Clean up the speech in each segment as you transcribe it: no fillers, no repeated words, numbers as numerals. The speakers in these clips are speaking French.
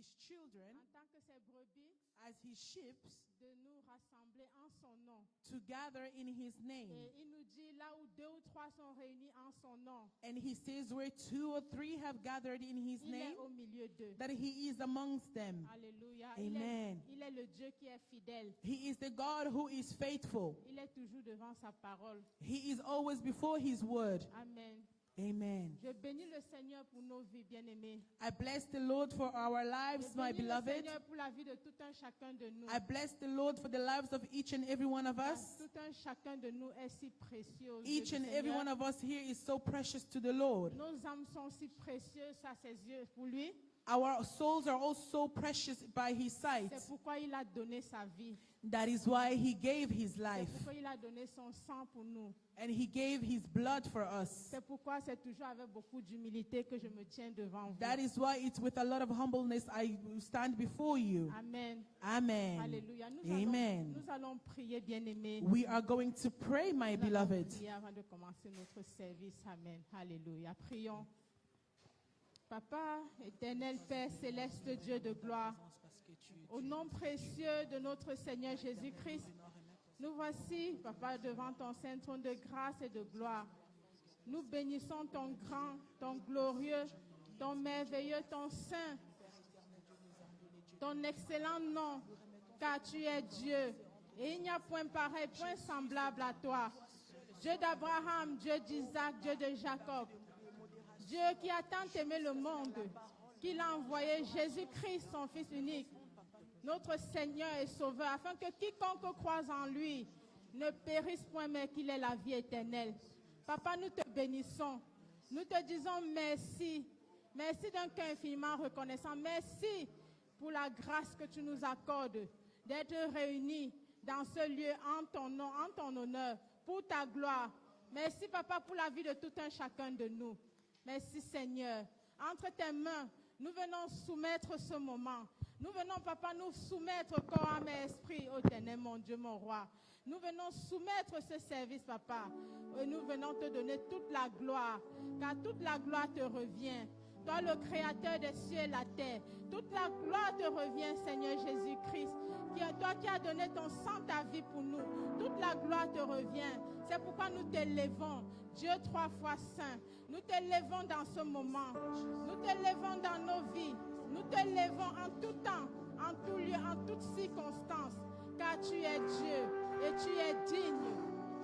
his children, en tant que ses brebis, as his sheep, de nous rassembler en son nom. to gather in his name. Et il nous dit, là où 2 ou 3 sont réunis en son nom, And he says where 2 or 3 have gathered in his il est name, au milieu d'eux. that he is amongst them. Alléluia. Amen. Il est le Dieu qui est fidèle. He is the God who is faithful. Il est toujours devant sa parole. He is always before his word. Amen. Amen. Je bénis le Seigneur pour nos vies, bien-aimés. I bless the Lord for our lives, Je my bénis le beloved. Seigneur pour la vie de tout un chacun de nous. I bless the Lord for the lives of each and every one of us. Tout un chacun de nous est si précieux aux yeux Each du and every Seigneur. one of us here is so precious to the Lord. Nos âmes sont si précieuses à ses yeux pour lui. Our souls are also precious by his sight. C'est pourquoi il a donné sa vie. That is why he gave his C'est life. pourquoi il a donné son sang pour nous. And he gave his blood for us. C'est pourquoi c'est toujours avec beaucoup d'humilité que je me tiens devant vous. That is why it's with a lot of humbleness I stand before you. Amen. Amen. Alléluia. Amen. Nous allons prier, bien-aimés. We are going to pray, my Nous allons beloved. prier avant de commencer notre service. Amen. Alléluia. Prions. Papa, éternel Père, céleste Dieu de gloire, au nom précieux de notre Seigneur Jésus-Christ, nous voici, Papa, devant ton saint trône de grâce et de gloire. Nous bénissons ton grand, ton glorieux, ton merveilleux, ton saint, ton excellent nom, car tu es Dieu. Et il n'y a point pareil, point semblable à toi. Dieu d'Abraham, Dieu d'Isaac, Dieu de Jacob. Dieu qui a tant aimé le monde, qu'il a envoyé Jésus-Christ, son Fils unique, notre Seigneur et Sauveur, afin que quiconque croise en lui ne périsse point, mais qu'il ait la vie éternelle. Papa, nous te bénissons. Nous te disons merci. Merci d'un cœur infiniment reconnaissant. Merci pour la grâce que tu nous accordes d'être réunis dans ce lieu en ton nom, en ton honneur, pour ta gloire. Merci, Papa, pour la vie de tout un chacun de nous. Merci, Seigneur. Entre tes mains, nous venons soumettre ce moment. Nous venons, Papa, nous soumettre corps, âme et esprit, ô éternel, mon Dieu, mon roi. Nous venons soumettre ce service, Papa. Et nous venons te donner toute la gloire, car toute la gloire te revient. Toi, le Créateur des cieux et la terre, toute la gloire te revient, Seigneur Jésus-Christ. Toi qui as donné ton sang, ta vie pour nous, toute la gloire te revient. C'est pourquoi nous t'élevons, Dieu 3 fois saint. Nous t'élevons dans ce moment. Nous t'élevons dans nos vies. Nous t'élevons en tout temps, en tout lieu, en toutes circonstances. Car tu es Dieu et tu es digne.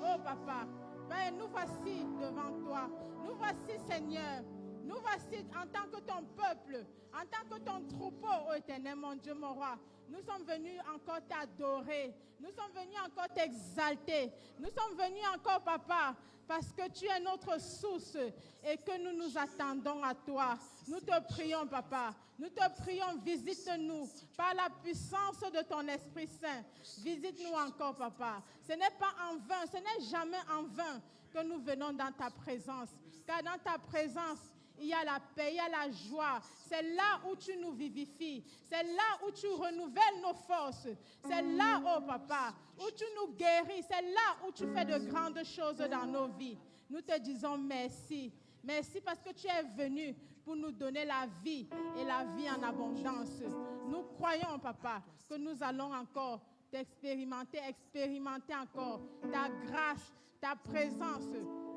Oh Papa, ben, nous voici devant toi. Nous voici, Seigneur. Nous voici en tant que ton peuple, en tant que ton troupeau, ô éternel, mon Dieu, mon roi. Nous sommes venus encore t'adorer. Nous sommes venus encore t'exalter. Nous sommes venus encore, Papa, parce que tu es notre source et que nous nous attendons à toi. Nous te prions, Papa. Nous te prions, visite-nous par la puissance de ton Esprit Saint. Visite-nous encore, Papa. Ce n'est pas en vain, ce n'est jamais en vain que nous venons dans ta présence. Car dans ta présence, il y a la paix, il y a la joie. C'est là où tu nous vivifies. C'est là où tu renouvelles nos forces. C'est là, oh Papa, où tu nous guéris. C'est là où tu fais de grandes choses dans nos vies. Nous te disons merci. Merci parce que tu es venu pour nous donner la vie et la vie en abondance. Nous croyons, Papa, que nous allons encore t'expérimenter, expérimenter encore ta grâce, ta présence,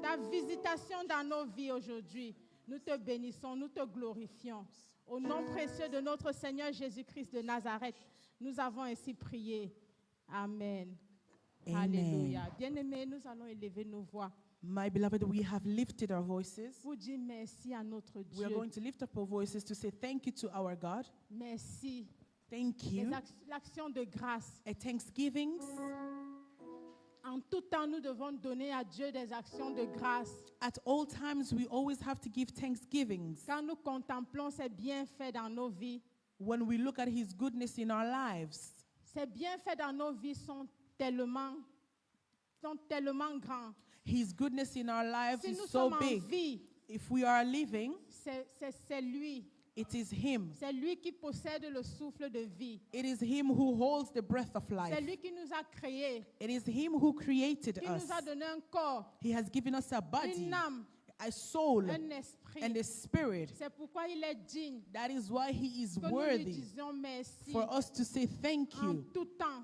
ta visitation dans nos vies aujourd'hui. Nous te bénissons, nous te glorifions. Au nom précieux de notre Seigneur Jésus-Christ de Nazareth, nous avons ainsi prié. Amen. Amen. Alléluia. Bien-aimés, nous allons élever nos voix. My beloved, we have lifted our voices. Pour dire merci à notre We are Dieu. going to lift up our voices to say thank you to our God. Merci. Thank you. L'action de grâce. A thanksgiving. En tout temps, nous devons donner à Dieu des actions de grâce. At all times, we always have to give thanksgivings. Quand nous contemplons ses bienfaits dans nos vies, When we look at His goodness in our lives, ses bienfaits dans nos vies sont tellement grands. His goodness in our lives Si nous is so sommes en big. vie, If we are living, c'est lui. it is Him. C'est lui qui possède le souffle de vie. It is Him who holds the breath of C'est life. lui qui nous a créés, It is Him who created qui us. nous a donné un corps, He has given us a body, une âme, a soul, un esprit. and a spirit. C'est pourquoi il est digne That is why he is que nous lui worthy disions merci for us to say thank en you tout temps.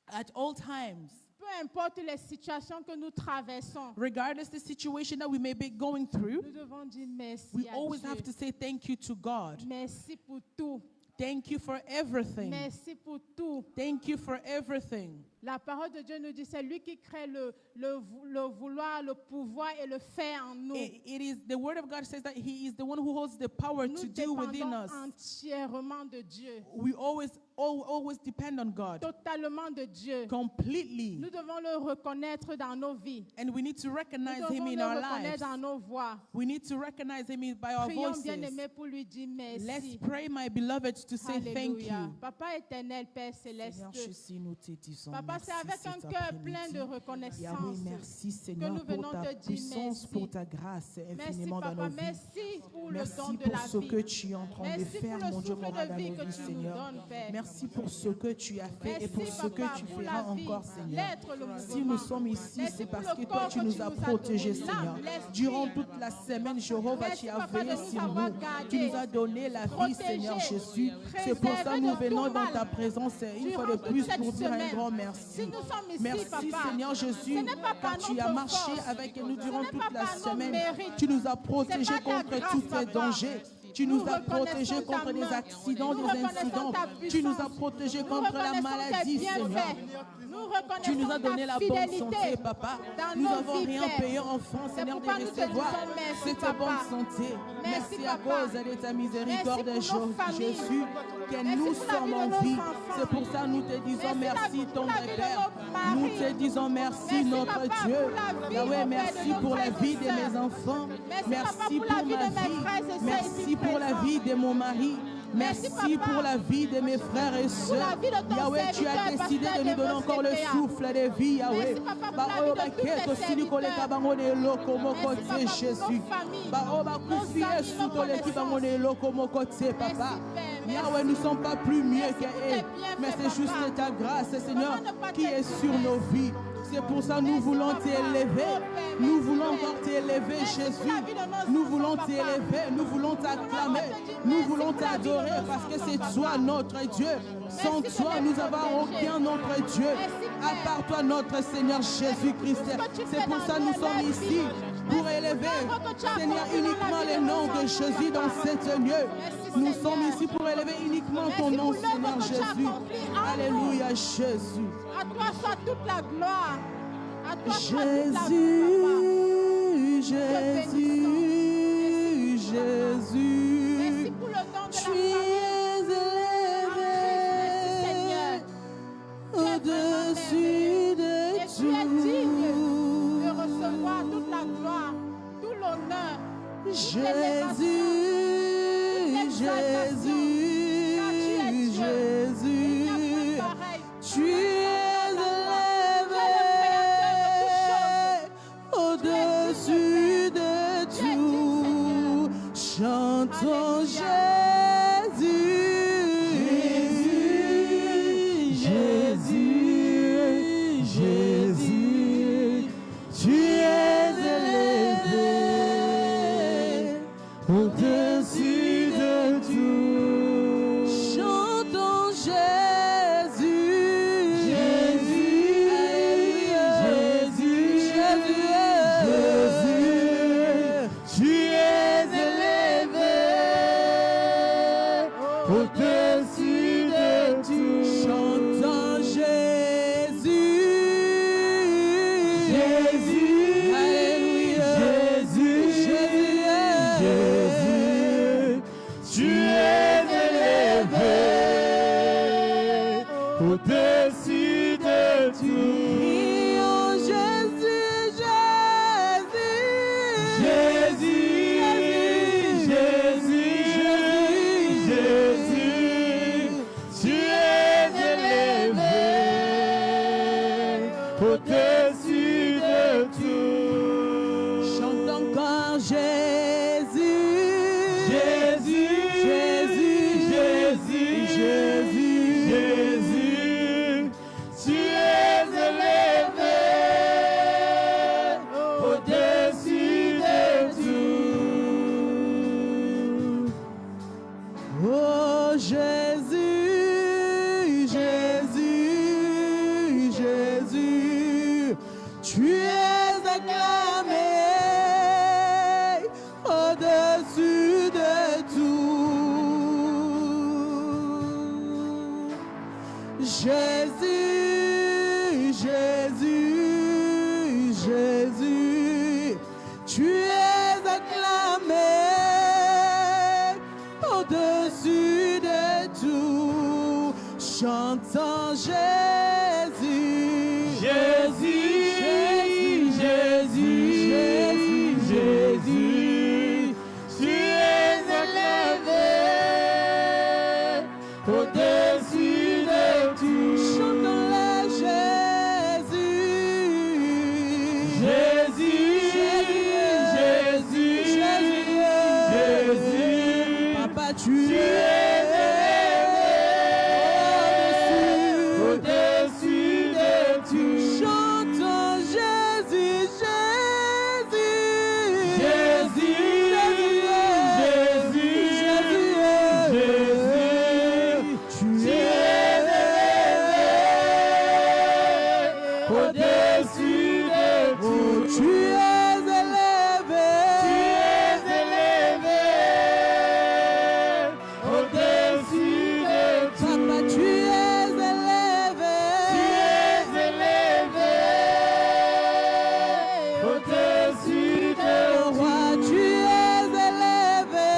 at all times. Peu importe les situations que nous traversons, Regardless the situation that we may be going through, nous devons dire merci we à always Dieu. have to say thank you to God. Merci pour tout. Thank you for everything. Merci pour tout. Thank you for everything. La parole de Dieu nous dit, c'est lui qui crée le vouloir, le pouvoir et le faire en nous. It is the word of God says that he is the one who holds the power Nous to do within dépendons us. entièrement de Dieu, We always depend on God totalement de Dieu. completely. Nous devons le reconnaître dans nos vies. And we need to Nous recognize devons him in le our reconnaître lives. dans nos voix. We need to recognize him by our Prions voices. bien-aimés pour lui dire Let's merci. pray, my beloved, to say thank Alléluia. you. Papa éternel, Père céleste. Seigneur Jésus, nous te disons Papa, merci c'est avec un cet cœur après-midi. plein de Yahweh, reconnaissance merci que Seigneur nous venons pour ta te dire puissance, merci. pour ta grâce Merci infiniment dans Papa, nos vies. merci pour le Merci don de pour la ce que vie. tu es en train de Merci faire, pour le mon Dieu, souffle mon de roi, dans vie nos que vies, tu nous Seigneur. donnes, Père. Merci pour ce que tu as fait et pour Merci, ce que Papa, tu pour feras la vie, encore, Seigneur. l'être, le Si mouvement. nous sommes ici, Merci c'est pour parce le que toi, corps tu que nous tu as nous as protégés, donné, Seigneur. l'âme, l'esprit. Durant toute la semaine, Jéhovah, Merci, tu as Papa, de veillé nous sur avoir nous. gardés, Tu nous as donné la vie, protégés, Seigneur Jésus. C'est pour ça que préservés nous de venons tout dans mal. ta présence une fois de Durant toute plus cette pour dire un semaine. grand Si merci. nous sommes ici, Merci Papa, Seigneur ce Jésus, n'est pas car par tu as notre marché force. avec nous durant Ce n'est toute pas la par nos semaine. mérites. Tu nous as protégés C'est pas ta contre grâce, tous ces Papa. dangers. Tu Nous nous as protégés reconnaissons ta contre des main. accidents, Nous des reconnaissons incidents. ta Tu nous as puissance. protégés Nous contre la reconnaissons maladie, tes Seigneur. bienfaits. Nous reconnaissons Tu nous as donné ta la bonne fidélité santé, Papa. dans Nous nos n'avons vies, rien Père. payé en France, C'est Seigneur, de pourquoi nous te recevoir disons merci, cette Papa. bonne santé. Merci, Merci à Papa. cause de ta miséricorde, Merci pour nos familles. Jésus, que Merci nous pour la sommes vie de en nos vie. enfants. C'est pour ça que nous te disons merci, pour ton la vie de Père. nos maris. Nous te disons merci, Merci, notre Papa, Dieu. pour la vie, Yahweh, mon Père, de merci nos pour la frères vie et de sœurs. mes enfants. Merci, Merci Papa, pour la pour vie ma de mes vie. frères et sœurs Merci ici pour la présents. vie de mon mari. Merci, Merci Papa, pour la vie de mes frères et sœurs. vie de ton Yahweh, tu as serviteur, décidé Pasteur de nous donner encore le Devote souffle de vie, Yahweh. Merci, Papa, pour la Bah, vie oh, de bah, tous tes keto sili kole serviteurs. kabango ne loko moko Merci, tse, Papa, pour Jésus. nos familles, Bah, oh, bah, nos koufi amis, yesu nos tole ki bango ne loko moko tse, Papa. Père, Yahweh, nous ne sommes pas plus mieux Merci que pour eux, tes bienfaits, mais c'est juste Papa. ta grâce, Seigneur, Comment ne pas qui est t'exprimer? sur nos vies. C'est pour ça que nous Merci, voulons Papa. t'élever. Oh, Père, Nous merci, voulons Père. encore t'élever, Merci pour Jésus. la vie de nos Nous enfants, voulons Papa. t'élever. Nous voulons t'acclamer. te dire Nous merci voulons pour la vie de t'adorer nos parce que enfants, c'est Papa. toi notre Dieu. Sans Merci toi, de nous nous n'avons protéger. aucun autre Dieu. Merci, À Père. part toi, notre Seigneur Jésus-Christ. pour ce que tu C'est fais pour dans ça que nous nos sommes vies. ici. Pour Merci élever, pour l'œuvre que tu as Seigneur, accomplie dans la uniquement vie le de nos nom de enfants, Jésus dans Papa. cet lieu. Merci, Nous Seigneur. sommes ici pour élever uniquement ton Merci nom, pour l'œuvre Seigneur que tu as Jésus. accomplie en nous. Alléluia, Jésus. À toi soit toute la gloire. À toi soit toute la vie, Jésus, Jésus, Papa. Jésus. Merci pour le don de la Tu famille. es Merci, Seigneur. élevé Tu es au-dessus de Et tu es digne de tout. recevoir toute la gloire, tout l'honneur, toute Jésus, l'élévation, toute l'exaltation. Car tu es Jésus, Dieu. Il n'y a Jésus. point pareil. Tu es élevé au-dessus de tout. Chantons Jésus, Jésus, Jésus. Tu es élevé au-dessus de tout. Chantons Jésus, Jésus, Jésus, Jésus. Tu es élevé au-dessus de tout. Chantons Jésus, Jésus, Alléluia, Jésus, Jésus, tu es élevé au-dessus de tout. Prions Jésus, Jésus, Jésus, Jésus, Jésus, tu es élevé au-dessus de tout. Chante encore Jésus, Jésus, Jésus, Jésus, Jésus, Jésus, tu es élevé au-dessus de tout. Jésus, Jésus, Jésus, tu es acclamé au-dessus de tout, chantant Jésus, Jésus, Jésus, Jésus, Jésus, tu es élevé au-dessus de tout, chantons-le Jésus, Jésus, Jésus, Jésus, Jésus, Papa tu es au-dessus de tout, chantons Jésus, Jésus, Jésus, Jésus, Jésus, tu es au-dessus de tout, tu es élevé, au-dessus de tout, Papa tu es élevé, au-dessus de tout, Roi tu es élevé,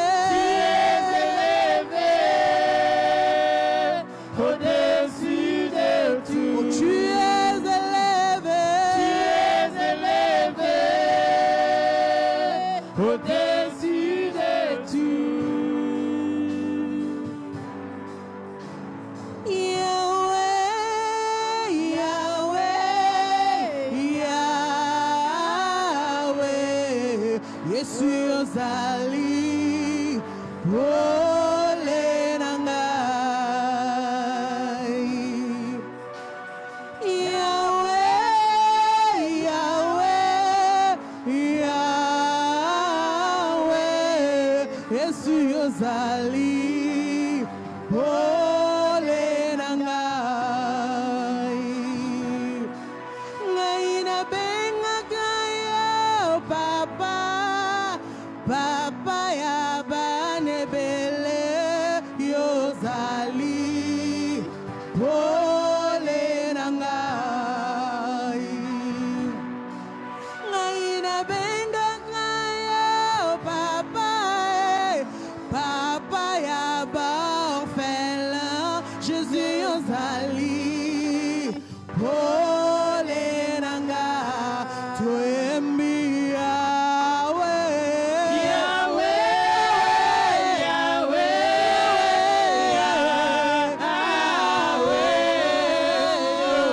au-dessus de tout, tu es élevé, au-dessus de tout. Yahweh, Yahweh, Yahweh, Yesu ozali pole na ngai. Yahweh, Yahweh, Yahweh, Yesu ozali pole na ngai. Ngai nabengaka yo, Papa, Papa ya bana ebele, yo ozali pole na ngai. Ngai nabengaka yo, Papa, Papa ya ba-orphelin, Jésus ozali pole na ngai. Toyembi Yahweh, Yahweh, Yahweh, Yahweh,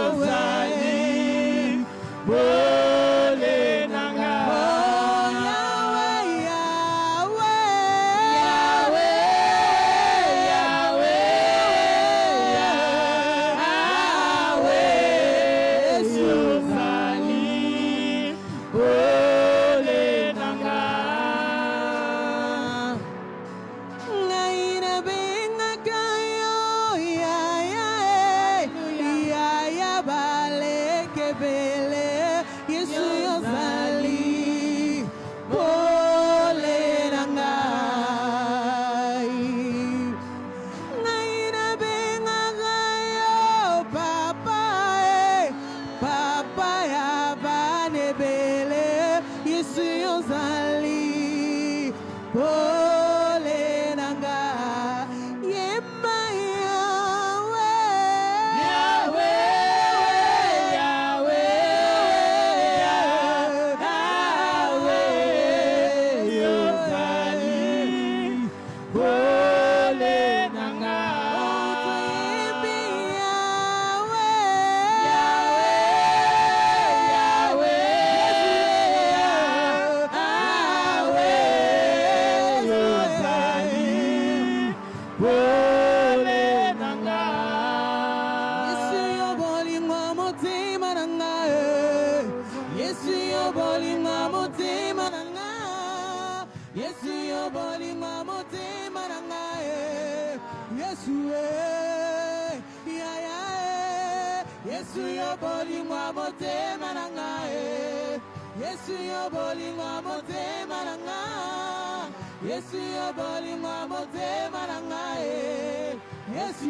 ozali pole na ngai. Oh, Yahweh, Yahweh, Yahweh, Yahweh, ozali pole na ngai. Ngai nabengaka yo, Yaya balekebele, Yesu ozali pole na ngai. Ngai nabengaka yo, Papa, Papa ya bana ebele, Yesu ozali pole na ngai. Yemba Yahweh, Yahweh, Yahweh, Yahweh, ozali pole na ngai. Yesu yo bolingo motema na ngai, Yesu yo bolingo motema na ngai, Yesu yo bolingo motema na ngai, Yesu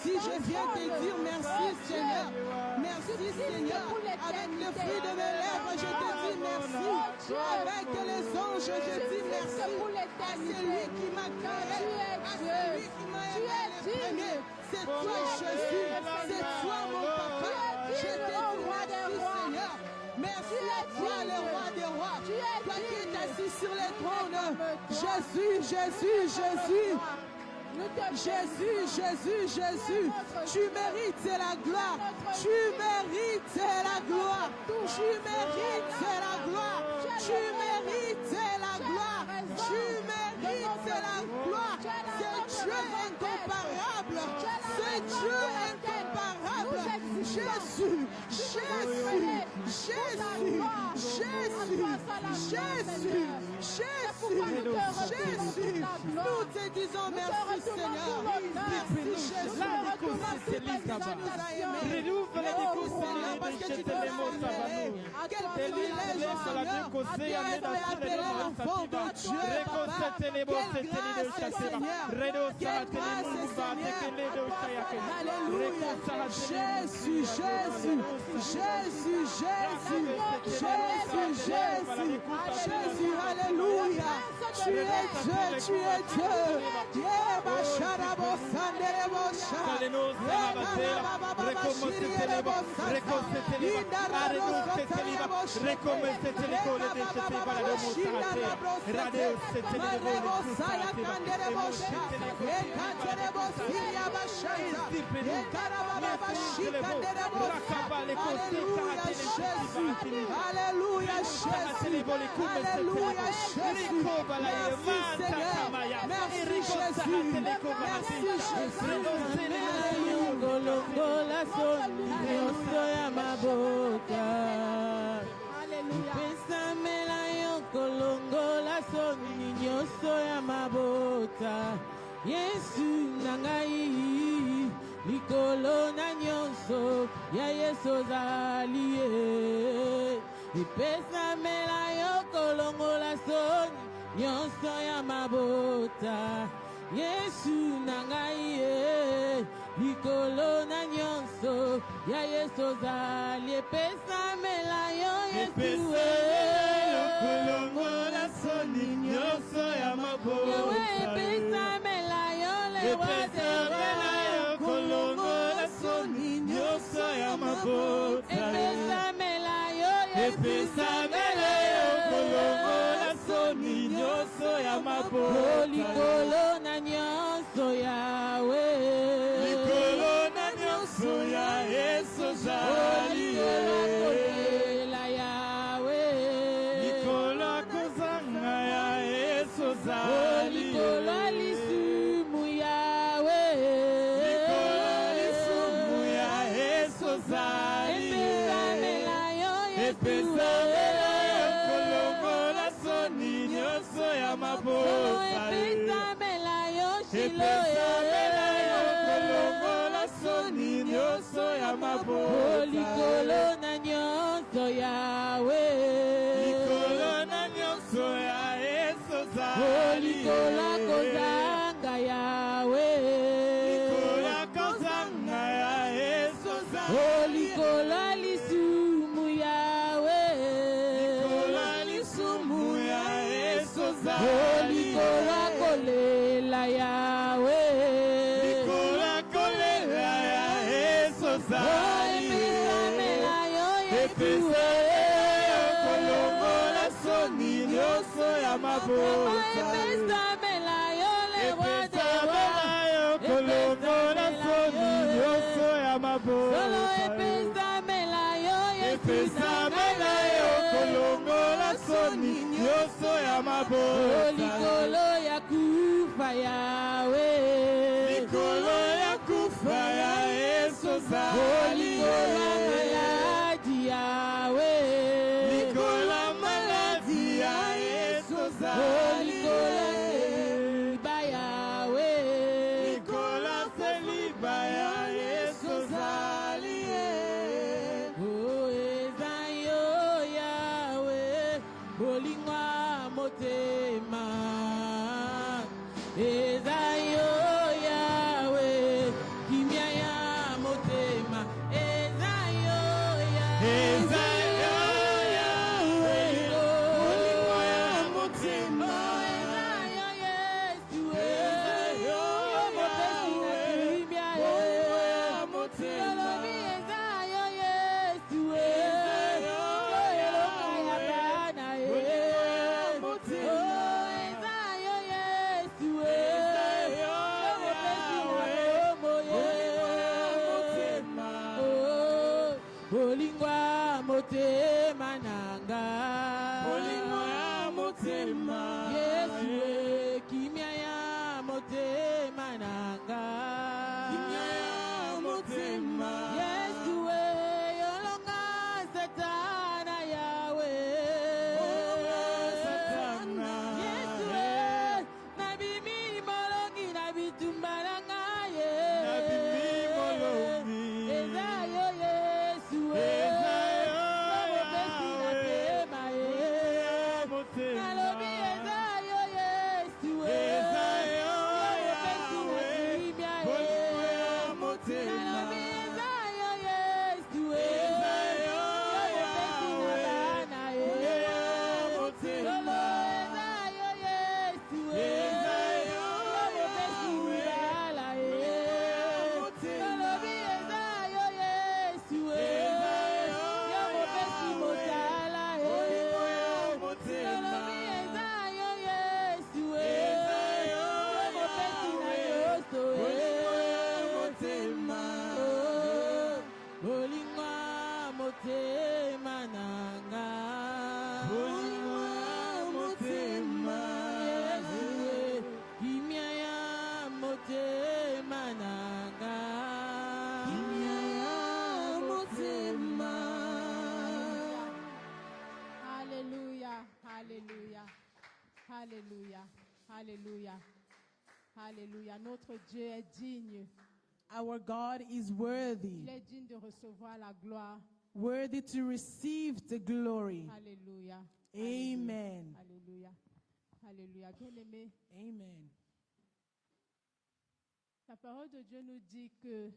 merci, je viens te dire merci Seigneur. Merci Seigneur. Avec le fruit de mes lèvres, je te dis merci. Avec les anges, je dis merci. À celui qui m'a créé, à celui qui m'a aimé. C'est toi Jésus, c'est toi mon papa. Je te dis merci Seigneur. Merci à toi le roi des rois. Toi qui es assis sur les trônes. Jésus, Jésus, Jésus. Jésus, Jésus, Jésus, tu mérites la gloire, tu mérites la gloire, tu mérites la gloire, tu mérites la gloire, tu mérites la gloire. C'est Dieu incomparable, c'est Dieu incomparable. Jésus, Jésus, Jésus, Jésus, Jésus, Jésus, nous te disons merci Seigneur, merci Jésus, merci parce que tu nous as aimés, oh Seigneur, parce que tu nous as appelés, quel privilège Seigneur, d'être appelé l'enfant de Dieu, Papa, quelle grâce Seigneur, quelle grâce Seigneur, alléluia, Jésus, Jésus, Jésus, Jésus, Jésus, Jésus, Jésus, alléluia, tu es Dieu, tu es Dieu, alléluia, Jésus, alléluia, Jésus, merci Seigneur, merci Jésus, merci Jésus, Golongola soni nyonso ya mabota. Pesamela yo kolongola soni nyonso ya mabota. Yesu na ngai likolo na nyonso ya Yesu ozali ye. Pesamela yo kolongola soni nyonso ya mabota. Yesu na ngai ye likolo na nyonso ya Yesu ozali epesamela yo Yesu kolongola soni nyonso ya mabota epesamela yo kolongola soni nyonso ya mabota epesamela yo epesamela yo kolongola soni nyonso ya mabota likolo na nyonso yawe likolo na nyonso ya Yesu ozali la yawe likolo akozanga ya Yesu ozali likolo alisumu yawe likolo alisumu ya Yesu ozali epesamela yo epesamela yo kolongola soni nyonso ya mabota epesamela yo epesamela yo kolongola soni nyonso ya mabota likolo na nyonso yawe likolo na nyonso ya Yesu ozali likolo akozanga yawe likolo akozanga ya Yesu ozali likolo alisumu yawe likolo alisumu ya Yesu ozali likolo akolela yawe likolo akolela ya Yesu ozali epesamela yo epesamela yo kolongola soni nyonso ya mabota epesamela yo le roi des epesamela yo kolongola soni nyonso ya mabota epesamela yo epesamela yo kolongola soni nyonso ya mabota likolo ya kufa yawe likolo ya kufa ya Yesu ozali likolo ya maladi yawe likolo ya maladi ya Yesu ozali likolo ya seliba yawe likolo ya seliba ya Yesu ozali eza yo yawe bolingwa motema Bolingwa motema nanga. Bolingwa motema. Yesu kimya ya motema nanga. Kimya ya motema. Yesu yolonga satana yawe. Satana. Yesu na bimi molongi na bitumbalanga ye. Na bimi molongi. Ezayo Yesu Ezayo mopesi na tema ye. motema. Nalobi ezayo Yesu Ezayo mopesi na kimya ye. Bolingwa motema. Nalobi ezayo Yesu Ezayo mopesi na bana ye. motema. Lolo ezayo Yesu Ezayo mopesi mbala ye. Nalobi ezayo Yesu Ezayo mopesi mosala ye. motema. Nalobi ezayo Yesu Ezayo mopesi na nyonso motema. bolingwa motema nanga. Bolingwa motema. Yesu kimya ya motema nanga. Kimya ya motema. Alléluia, Alléluia, Alléluia, Alléluia, Alléluia. Notre Dieu est digne. Our God is worthy, Il est digne de recevoir la gloire. worthy to receive the glory. Alléluia. Amen. Alléluia. Alléluia. Bien-aimé, Amen. la parole de Dieu nous dit que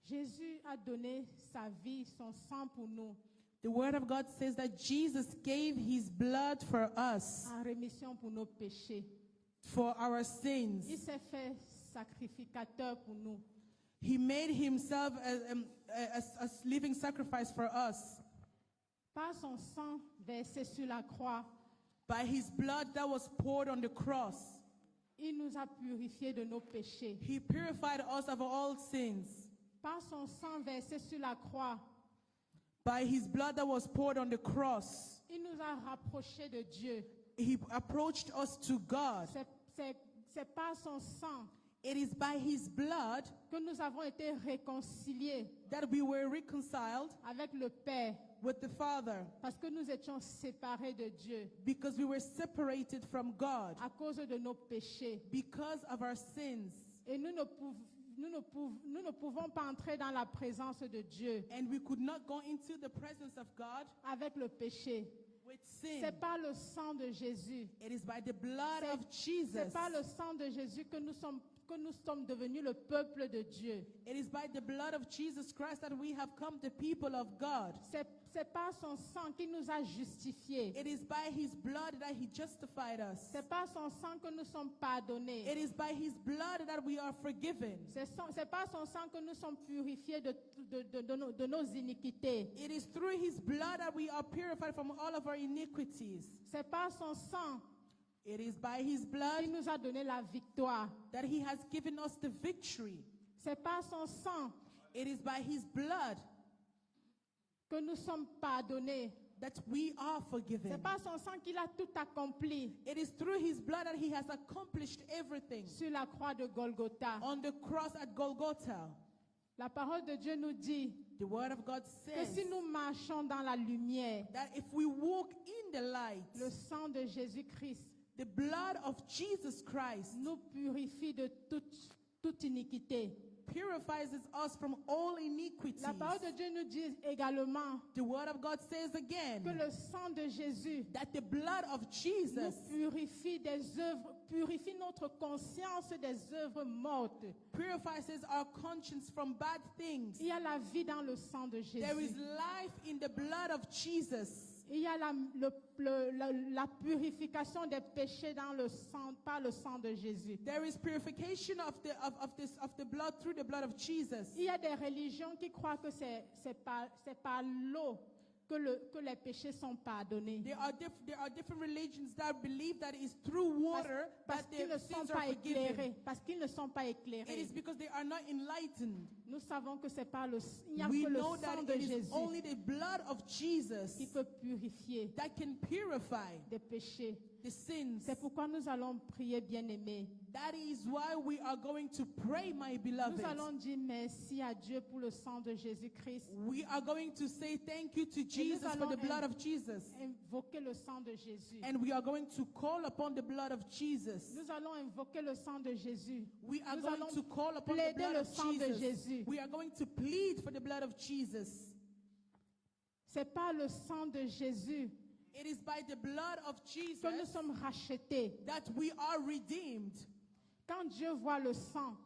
Jésus a donné sa vie, son sang pour nous, The word of God says that Jesus gave his blood for us, en rémission pour nos péchés. for our Il sins. s'est fait sacrificateur pour nous. He made himself a living sacrifice for us. Par son sang versé sur la croix, By his blood that was poured on the cross, il nous a purifiés de nos péchés. he purified us of all sins. Par son sang versé sur la croix, By his blood that was poured on the cross, il nous a rapprochés de Dieu. he approached us to God. C'est par son sang It is by his blood que nous avons été réconciliés that we were reconciled avec le Père, with the Father, parce que nous étions séparés de Dieu because we were separated from God à cause de nos péchés. because of our sins. Et nous ne pouvons pas entrer dans la présence de Dieu And we could not go into the presence of God avec le péché. with sin. C'est par le sang de Jésus. It is by the blood of C'est Jesus. par le sang de Jésus que nous sommes devenus le peuple de Dieu. It is by the blood of Jesus Christ that we have come the people of God. C'est par son sang qui nous a justifiés. It is by his blood that he justified us. C'est par son sang que nous sommes pardonnés. It is by his blood that we are forgiven. C'est par son sang que nous sommes purifiés de nos iniquités. It is through his blood that we are purified from all of our iniquities. C'est par son sang It is by his qui blood nous a donné la victoire. that he has given us the victory. C'est par son sang It is by his blood que nous sommes pardonnés. that we are C'est forgiven. par son sang qu'il a tout accompli It is through his blood that he has accomplished everything sur la croix de Golgotha. on the cross at Golgotha. La parole de Dieu nous dit The word of God que si says nous marchons dans la lumière, that if we walk in the light, le sang de Jésus-Christ the blood of Jesus Christ nous purifie de toute iniquité. purifies us from all iniquities. La parole de Dieu nous dit également The word of God says que again le sang de Jésus that the blood of nous Jesus purifie des œuvres, purifie notre conscience des œuvres mortes. purifies our conscience from bad things. Il y a la vie dans le sang de There is Jésus. life in the blood of Jesus. Il y a la purification des péchés dans le sang, par le sang de Jésus. There is purification of the blood through the blood of Jesus. Il y a des religions qui croient que c'est par l'eau que les péchés sont pardonnés. There are different religions that believe that it is through water Parce that qu'ils their ne sont sins are pas forgiven. éclairés. Parce qu'ils ne sont pas It éclairés. is because they are not enlightened. Nous savons que c'est par il n'y a We que le know sang that de it is Jésus only the blood of Jesus qui peut purifier that can purify des péchés. the sins. C'est pourquoi nous allons prier, bien-aimés. That is why we are going to pray, my beloved. Nous allons dire merci à Dieu pour le sang de Jésus-Christ. We are going to say thank you to Jesus for allons the blood of Jesus. Invoquer le sang de Jésus. And we are going to call upon the blood of Jesus. Nous allons invoquer le sang de Jésus. We are Nous going allons to call upon the plaider blood le of sang de Jesus. Jésus. We are going to plead for the blood of Jesus. C'est par le sang de Jésus It is by the blood of Jesus que nous sommes rachetés. that we are redeemed. Quand Dieu voit le sang,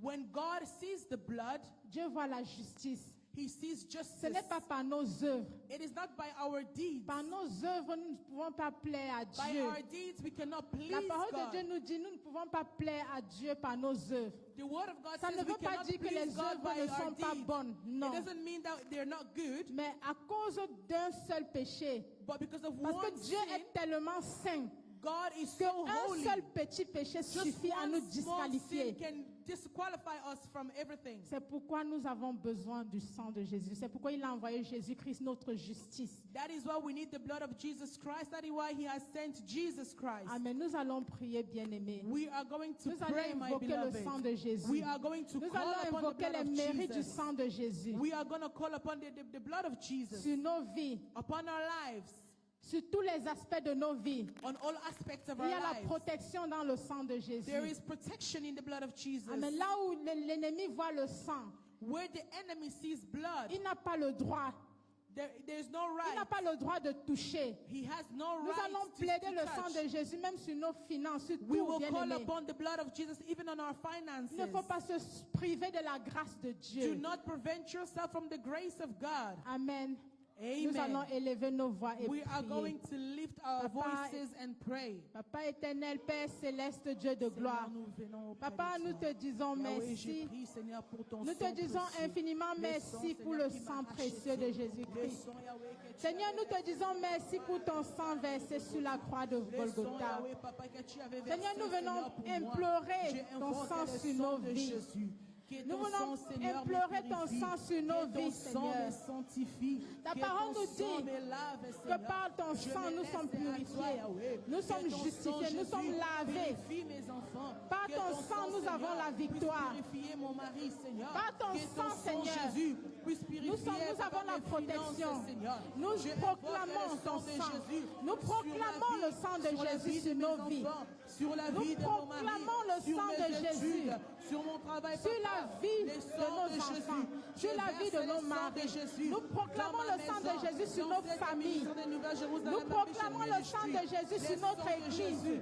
When God sees the blood, Dieu voit la justice. He sees Ce justice. n'est pas par nos œuvres. It is not by our deeds. Par nos œuvres, nous ne pouvons pas plaire à By Dieu. our deeds, we cannot please La parole de God. Dieu nous dit, nous ne pouvons pas plaire à Dieu par nos œuvres. The word of God Ça ne says we veut pas cannot dire que please les God œuvres by ne our sont pas deeds. bonnes. Non. It doesn't mean that they're not good, Mais à cause d'un seul péché, but because of parce one que Dieu sin, est tellement saint God is que so un holy. seul petit péché Just suffit à nous one small sin disqualifier. can disqualify us from everything. C'est pourquoi nous avons besoin du sang de Jésus. C'est pourquoi il a envoyé Jésus-Christ, notre justice. That is why we need the blood of Jesus Christ. That is why He has sent Jesus Christ. Amen. Nous allons prier, bien-aimés. We are going to Nous pray, allons my invoquer le beloved. sang de Jésus. We are going to Nous call allons upon the invoquer blood les of mérites du Jesus. sang de Jésus We are going to call upon the blood of Jesus sur nos vies, upon our lives, sur tous les aspects de nos vies. on all aspects of Il our y a la lives. protection dans le sang de Jésus. There is protection in the blood of Jesus. Amen. Là où l'ennemi voit le sang, Where the enemy sees blood, il n'a pas le droit. there's no Il n'a right. pas le droit de toucher. He has no Nous right allons to plaider le sang touch. de Jésus, même sur nos finances, sur We tout, will call bien-aimés. upon the blood of Jesus even on our Il finances. ne faut pas se priver de la grâce de Do Dieu. not prevent yourself from the grace of God. Amen. Nous allons Amen. élever nos voix et We are prier. going to lift our Papa, voices and pray. Papa éternel, Père céleste, Dieu de gloire. Seigneur, nous venons auprès Papa, de nous toi. te disons Yahweh, merci. je prie, Seigneur, pour ton Nous sang te disons précieux. infiniment Le merci sang, pour Seigneur, le qui sang m'a précieux de acheté. Jésus-Christ. Le sang, Yahweh, que tu Seigneur, avais nous te disons merci pour ton sang versé sur la croix de Le sang, Golgotha. Yahweh, Papa, que tu avais versé, Seigneur, nous venons Seigneur, pour moi. implorer J'ai ton invoqué sang le sur sang nos de vies. Jésus. Que Nous ton venons sang, Seigneur, me implorer ton purifie. sang sur nos Que ton vies, sang Seigneur. me sanctifie. Ta Que parole ton nous sang dit me lave, que Seigneur. par ton Je sang, me nous laisse sommes à toi, purifiés. Yahweh. Nous Que sommes ton justifiés, sang, nous sommes Jésus, lavés. purifie mes enfants. Par Que ton sang, nous Seigneur, avons la puisse victoire. purifier mon mari, Seigneur. Par ton Que sang, Seigneur, Jésus, puisse purifier nous avons la mes protection. finances, Seigneur. Nous Je invoque proclamons le ton sang de sang. Jésus Nous sur proclamons la le vie, sang de sur la Jésus vie de sur mes nos vies. enfants, sur la Nous vie de mon mari, proclamons le sur sang mes de Jésus. études, sur mon travail, Sur Papa. la vie Le de sang nos de enfants, Jésus. sur Je la vie de verse nos le sang de maris. Jésus Nous dans proclamons ma le sang de maison, Jésus sur dans nos cette familles. maison de Nouvelle-Jérusalem, Nous Ambition proclamons le sang de Ministry. Jésus sur Le notre sang de Jésus. église.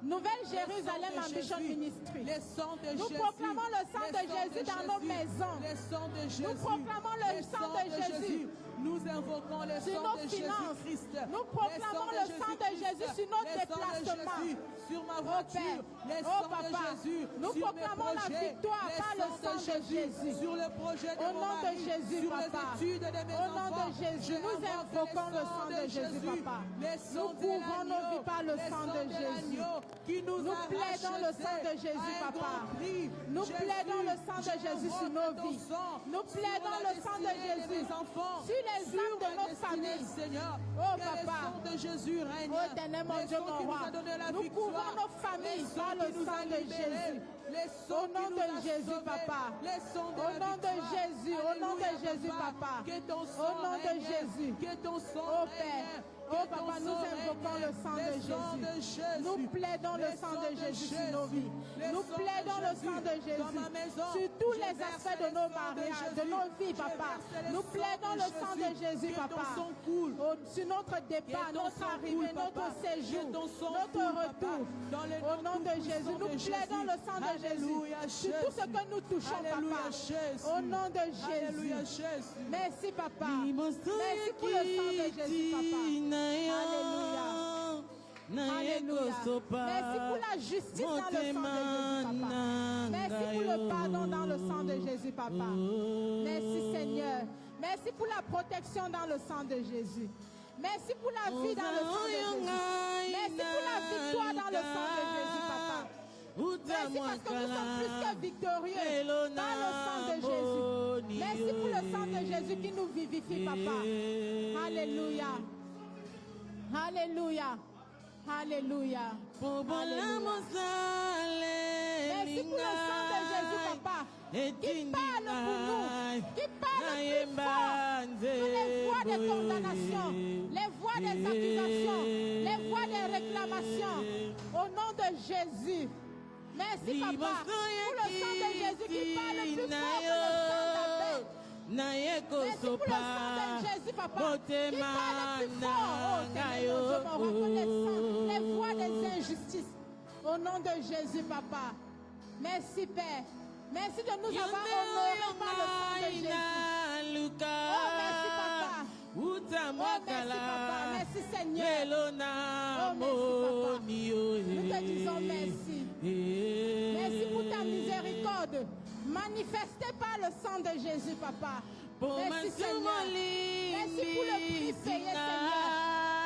Nouvelle Le Jérusalem sang de Ambition Jésus. Ministry. Le sang de Nous Jésus. proclamons le sang Le de sang Jésus dans nos Jésus. maisons. Le sang de Jésus. Nous proclamons le sang de Jésus. Nous invoquons le Sur sang nos de finances. Jésus-Christ. Nous proclamons le sang de Jésus sur nos Le sang de déplacements. Jésus sur ma Oh voiture. Père, Le oh sang de Papa, Jésus nous sur mes proclamons la projets. victoire par le sang de Jésus. Sur le projet de Au mon nom de mari, Jésus, sur Papa. les études de mes Au nom enfants. de Jésus, Je nous invoque invoquons le sang de Jésus, Papa. Nous couvrons nos vies par le sang de Jésus. Nous plaidons le sang de Jésus, Papa. Nous plaidons le sang de Jésus sur nos vies. Nous plaidons le sang de Jésus sur les âmes de nos familles. Seigneur, Oh, que Papa. le sang de Jésus règne. Oh, éternel, mon Le Dieu, sang mon qui nous roi. a donné la Nous victoire. couvrons nos familles Le sang par le qui nous a sang de libérés. Jésus. Le sang Au qui nom nous de a Jésus, sauvés. Papa. Le sang de Au la nom de victoire. Jésus, au nom de Alléluia, Jésus, Papa. Que ton Au sang nom de règne. Jésus. Que ton sang Oh, règne. Père. Que Oh, ton Papa, nous sang invoquons règne. le sang de Jésus. Nous plaidons le sang de Jésus sur nos vies. Nous plaidons le sang de Jésus sur tous les aspects de nos mariages, de nos vies, Papa. Nous plaidons le sang de Jésus, Papa. Sur notre départ, notre arrivée, notre séjour, notre retour. Au nom de Jésus, nous plaidons le sang de Jésus sur tout ce que nous touchons, Papa. Au nom de Jésus. Merci, Papa. Merci pour le sang de Jésus, Papa. Alléluia. Alléluia. Merci pour la justice dans le sang de Jésus, Papa. Merci pour le pardon dans le sang de Jésus, Papa. Merci, Seigneur. Merci pour la protection dans le sang de Jésus. Merci pour la vie dans le sang de Jésus. Merci pour la victoire dans le sang de Jésus, papa. Merci parce que nous sommes plus que victorieux dans le sang de Jésus. Merci pour le sang de Jésus qui nous vivifie, papa. Alléluia. Alléluia. Alléluia. Alléluia. Merci pour le sang de Jésus, papa, qui parle pour nous, qui parle plus fort que les voix de condamnation, les voix des accusations, les voix des réclamations. Au nom de Jésus. Merci, papa, pour le sang de Jésus qui parle plus fort que le sang d'Abel. Merci pour le sang de Jésus, papa, qui parle plus fort. Oh Seigneur, je me reconnaissant les voix des injustices. Au nom de Jésus, papa. Merci, Père. Merci de nous avoir honorés par le sang de Jésus. Oh, merci, papa. Oh, merci, papa. Merci, Seigneur. Oh, merci, papa. Nous te disons merci. Merci pour ta miséricorde manifestée par le sang de Jésus, papa. Merci, Seigneur. Merci pour le prix payé, Seigneur.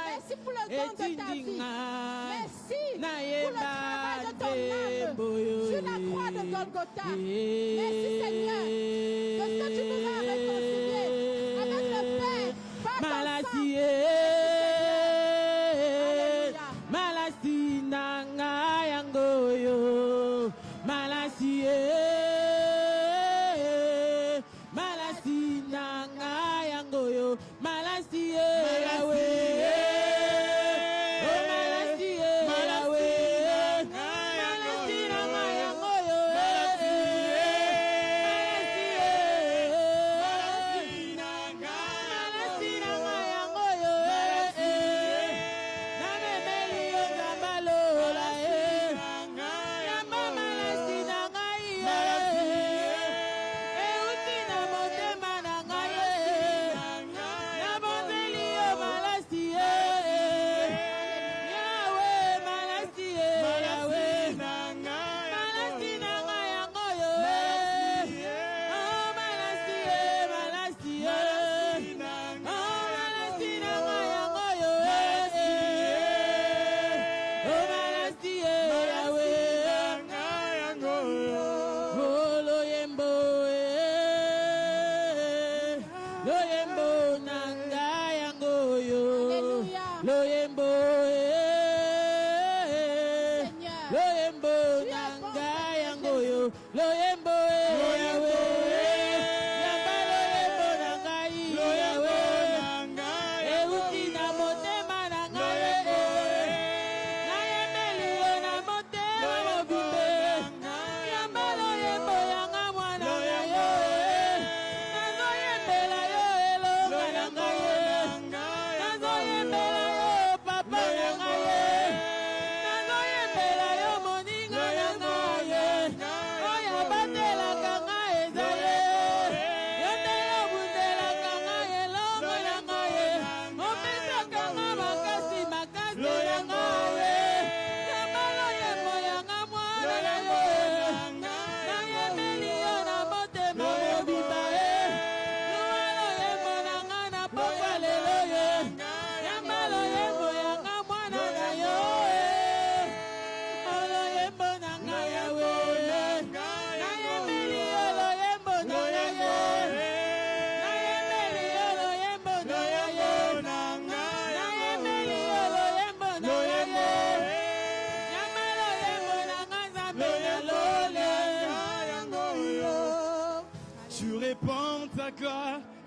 Merci pour le don de ta vie. Merci pour le travail de ton âme sur la croix de Golgotha. Merci, Seigneur, de ce que tu nous as réconciliés avec le Père par ton sang.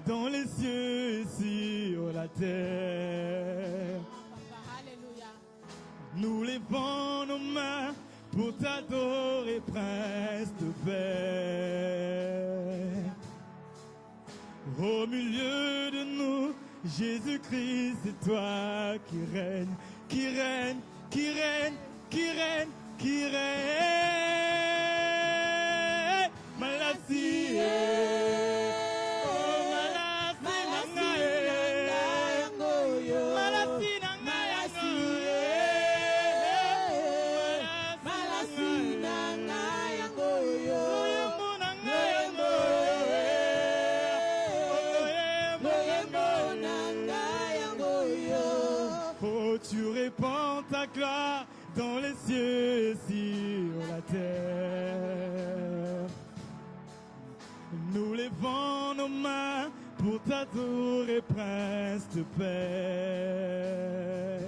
Dans les cieux et sur la terre. Alléluia. Nous levons nos mains pour t'adorer, Prince de paix. Au milieu de nous, Jésus-Christ, c'est toi qui règne, qui règne, qui règne, qui règne, qui règne. Malassie. nous levons nos mains pour t'adorer, Prince de paix.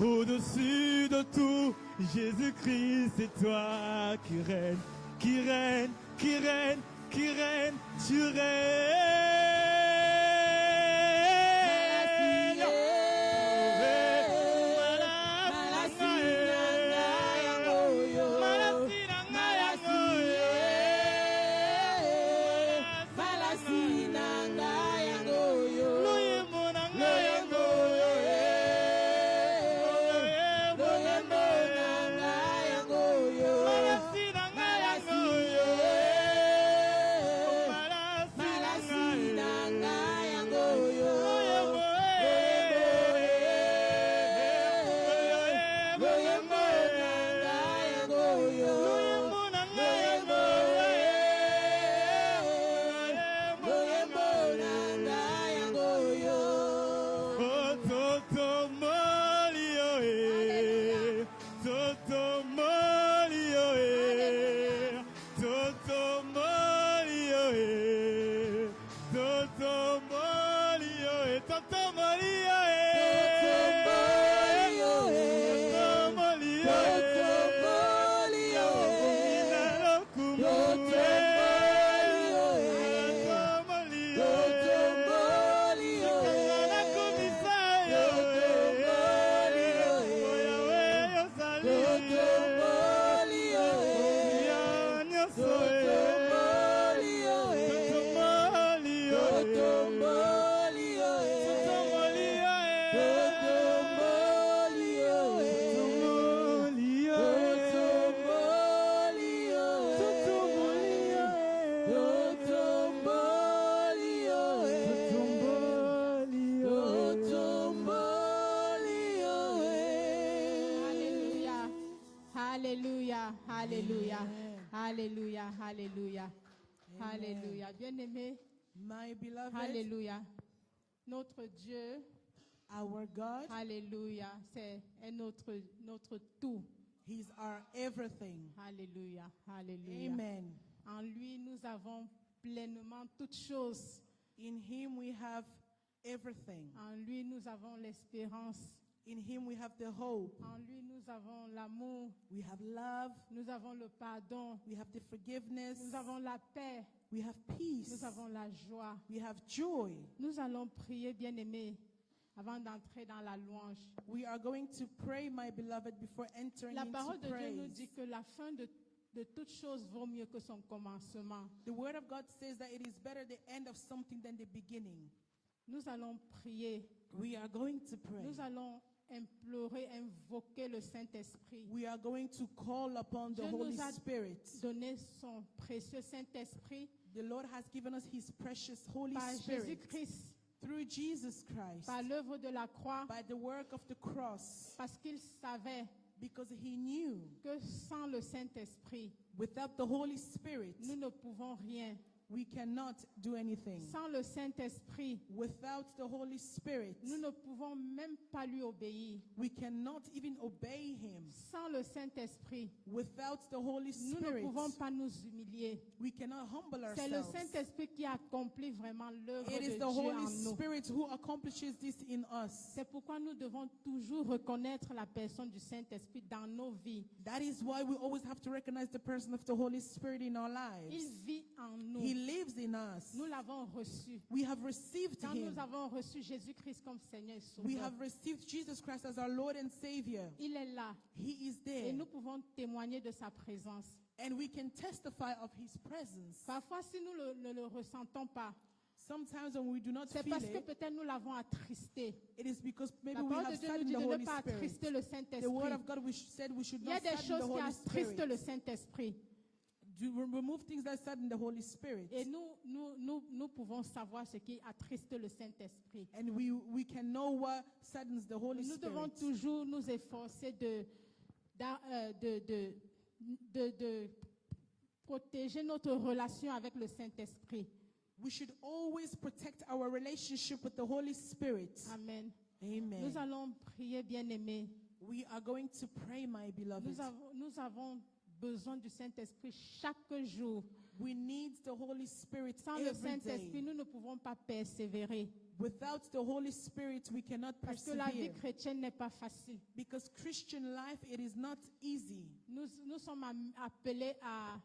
Au-dessus de tout, Jésus-Christ, c'est toi qui règne, qui règne, qui règne, qui règne, tu règnes. Alléluia, Alléluia, Alléluia, Alléluia, Alléluia. Bien-aimé, My beloved, Alléluia. Notre Dieu, our God, Alléluia, c'est notre tout. He's our everything. Alléluia, Alléluia. Amen. En lui, nous avons pleinement toutes choses. In Him we have everything. En lui, nous avons l'espérance. In Him we have the hope. En lui, nous avons l'amour. We have love. Nous avons le pardon. We have the forgiveness. Nous avons la paix. We have peace. Nous avons la joie. We have joy. Nous allons prier, bien-aimés, avant d'entrer dans la louange. We are going to pray, my beloved, before entering La into parole de Dieu praise. nous dit que la fin de toute chose vaut mieux que son commencement. The Word of God says that it is better the end of something than the beginning. Nous allons prier. We are going to pray. Nous allons implorer, invoquer le Saint-Esprit. We are going to call upon the Dieu Holy nous a Spirit. donné son précieux Saint-Esprit The Lord has given us His precious Holy par Spirit Jésus-Christ, through Jesus Christ, par l'œuvre de la croix, by the work of the cross, parce qu'il savait because He knew que sans le Saint-Esprit, without the Holy Spirit, nous ne pouvons rien. we cannot do anything. Sans le Saint-Esprit, Without the Holy Spirit, nous ne pouvons même pas lui obéir. we cannot even obey Him. Sans le Saint-Esprit, Without the Holy nous ne Spirit, pouvons pas nous humilier. we cannot humble C'est le ourselves. Saint-Esprit qui accomplit vraiment l'œuvre It de is Dieu the Holy en nous. Spirit who accomplishes this in us. C'est pourquoi nous devons toujours reconnaître la personne du Saint-Esprit dans nos vies. That is why we always have to recognize the person of the Holy Spirit in our Il lives. vit en nous. He lives in us. Nous l'avons reçu. We have received Quand Him. nous avons reçu Jésus-Christ comme Seigneur et We Sauveur, have received Jesus Christ as our Lord and Savior. il est là. He is Et there. nous pouvons témoigner de sa présence. And we can testify of His presence. Parfois, si nous ne le ressentons pas, Sometimes when we do not c'est feel parce que it, peut-être nous l'avons attristé. it is because maybe La we parole have de Dieu nous saddened dit the de ne Holy pas Spirit. attrister le The Saint-Esprit. Word of God said we should Il y a not des sadden choses the qui Holy attristent Spirit. le Saint-Esprit. Remove things that sadden the Holy Spirit. Et nous pouvons savoir ce qui attriste le Saint-Esprit. And we can know what saddens the Holy Nous devons Spirit. toujours nous efforcer de protéger notre relation avec le Saint-Esprit. We should always protect our relationship with the Holy Spirit. Amen. Amen. Nous allons prier, bien-aimés. We are going to pray, my beloved. Nous avons besoin du Saint-Esprit chaque jour. We need the Holy Spirit Sans le every Saint-Esprit, day. nous ne pouvons pas persévérer. Without the Holy Spirit, we cannot Parce que la vie persevere. chrétienne n'est pas facile. Because Christian life, it is not easy. Nous sommes appelés à,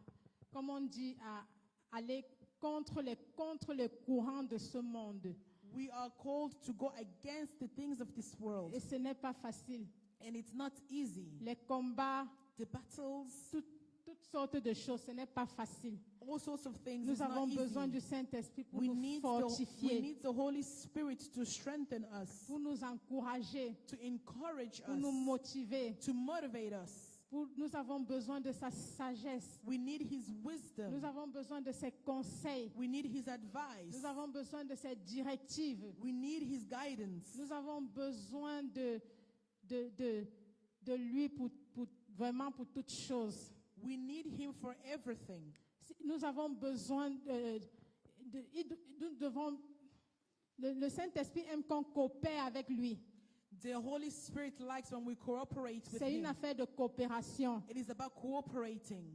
comme on dit, à aller contre les courants de ce monde. We are called to go against the things of this world. Et ce n'est pas facile. And it's not easy. Les combats, The battles, toutes sortes de choses, ce n'est pas facile. all sorts of things, Nous is not avons besoin easy. du Saint-Esprit pour We nous need, we fortifier, need the Holy Spirit to strengthen us, pour nous encourager, to encourage pour nous us, motiver. to motivate us. Nous avons besoin de sa sagesse. We need His Nous wisdom. avons besoin de ses conseils. We need His advice. Nous avons besoin de ses directives. We need His guidance. Nous avons besoin de lui vraiment pour toutes choses. We need Him for everything. Nous avons besoin nous devons, le Saint-Esprit aime qu'on coopère avec lui. The Holy Spirit likes when we cooperate with C'est une Him. affaire de coopération. It is about cooperating.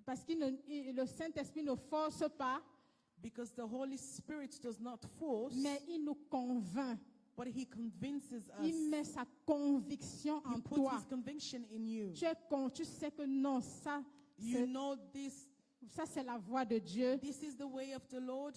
Parce que le Saint-Esprit ne force pas, Because the Holy Spirit does not force, mais il nous convainc. but He convinces us. Il met sa conviction He en puts toi. His conviction in you. Tu sais que non, You know this. ça c'est la voix de Dieu. This is the way of the Lord.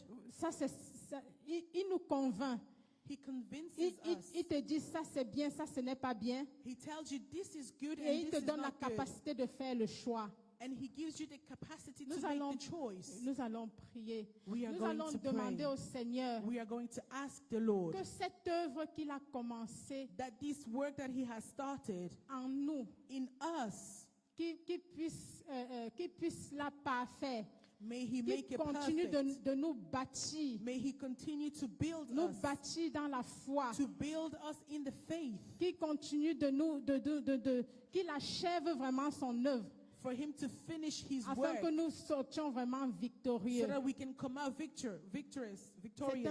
Il nous convainc. He convinces us. Il te dit ça c'est bien, ça ce n'est pas bien. He tells you this is good Et and il this te is donne la not good. capacité de faire le choix. And He gives you the capacity to Nous make allons, the choice. nous allons prier. We are Nous going allons to demander pray. au Seigneur We are going to ask the Lord que cette œuvre qu'il a commencée that this work that He has started en nous, in us, qu'il puisse la parfaire, may He qu'il make it continue perfect. de nous bâtir, May He continue to build nous us, bâtir dans la foi, to build us in the faith, qu'il continue qu'il achève vraiment son œuvre, for Him to finish His afin work, que nous sortions vraiment so victorieux. that we can come out victorious.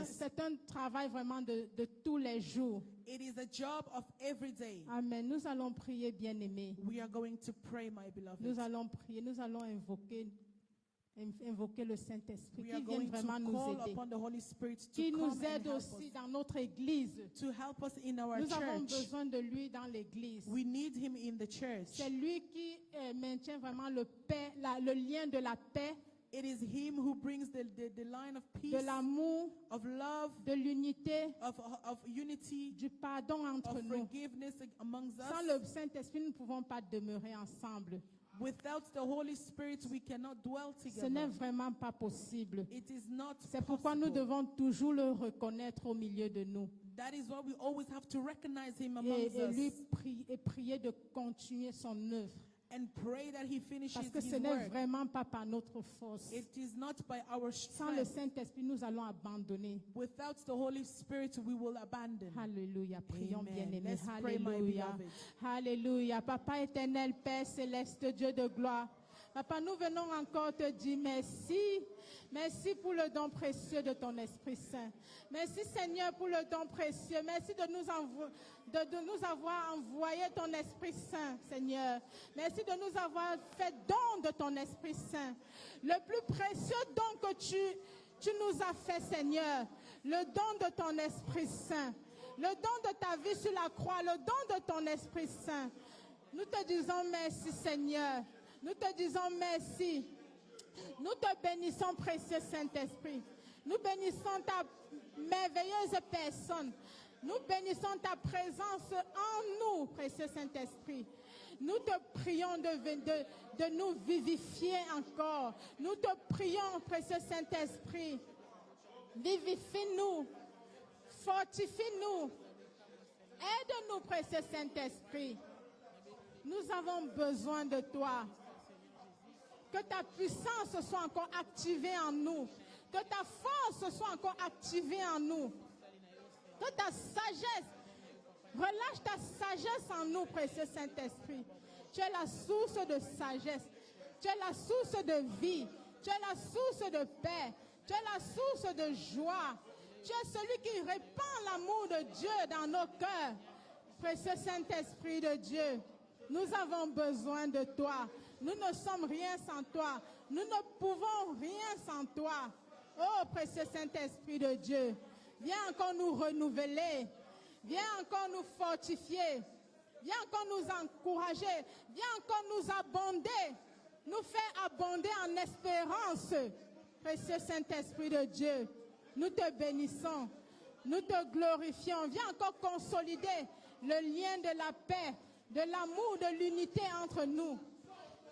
C'est un travail vraiment de tous les jours. It is a job of every day. Amen. Nous allons prier, bien-aimés. We are going to pray, my beloved. Nous allons prier, nous allons invoquer le Saint-Esprit We qui are vienne going to vraiment nous call aider, upon the Holy Spirit to qui nous come and aide help aussi us, dans notre église. to help us in our Nous avons church. besoin de lui dans l'église. We need Him in the church. C'est lui qui maintient vraiment le lien de la paix, It is Him who brings the line of peace, de l'amour, of love, de l'unité, of unity, du pardon entre of nous. forgiveness amongst Sans us. le Saint-Esprit, nous ne pouvons pas demeurer ensemble. Without the Holy Spirit, we cannot dwell Ce n'est together. vraiment pas possible. It is not C'est pourquoi nous possible. devons toujours le reconnaître au milieu de nous. That is why we always have to recognize Him Et amongst lui us prier de continuer son œuvre. and pray that He finishes Parce que His ce n'est work. vraiment pas par notre force. It is not by our Sans le strength. Saint-Esprit, nous allons abandonner. Without the Holy Spirit, we will abandon. Alléluia. Prions Amen. bien-aimés. Let's pray, my Alléluia. beloved. Alléluia. Papa éternel, Père céleste, Dieu de gloire. Papa, nous venons encore te dire merci. Merci pour le don précieux de ton Esprit Saint. Merci Seigneur pour le don précieux. Merci de nous avoir envoyé ton Esprit Saint, Seigneur. Merci de nous avoir fait don de ton Esprit Saint. Le plus précieux don que tu nous as fait, Seigneur. Le don de ton Esprit Saint. Le don de ta vie sur la croix. Le don de ton Esprit Saint. Nous te disons merci, Seigneur. Nous te disons merci. Nous te bénissons, précieux Saint-Esprit. Nous bénissons ta merveilleuse personne. Nous bénissons ta présence en nous, précieux Saint-Esprit. Nous te prions de nous vivifier encore. Nous te prions, précieux Saint-Esprit. Vivifie-nous. Fortifie-nous. Aide-nous, précieux Saint-Esprit. Nous avons besoin de toi. Que ta puissance soit encore activée en nous. Que ta force soit encore activée en nous. Que ta sagesse, relâche ta sagesse en nous, précieux Saint-Esprit. Tu es la source de sagesse. Tu es la source de vie. Tu es la source de paix. Tu es la source de joie. Tu es celui qui répand l'amour de Dieu dans nos cœurs. Précieux Saint-Esprit de Dieu, nous avons besoin de toi. Nous ne sommes rien sans toi. Nous ne pouvons rien sans toi. Oh, précieux Saint-Esprit de Dieu, viens encore nous renouveler. Viens encore nous fortifier. Viens encore nous encourager. Viens encore nous abonder. Nous faire abonder en espérance. Précieux Saint-Esprit de Dieu, nous te bénissons. Nous te glorifions. Viens encore consolider le lien de la paix, de l'amour, de l'unité entre nous.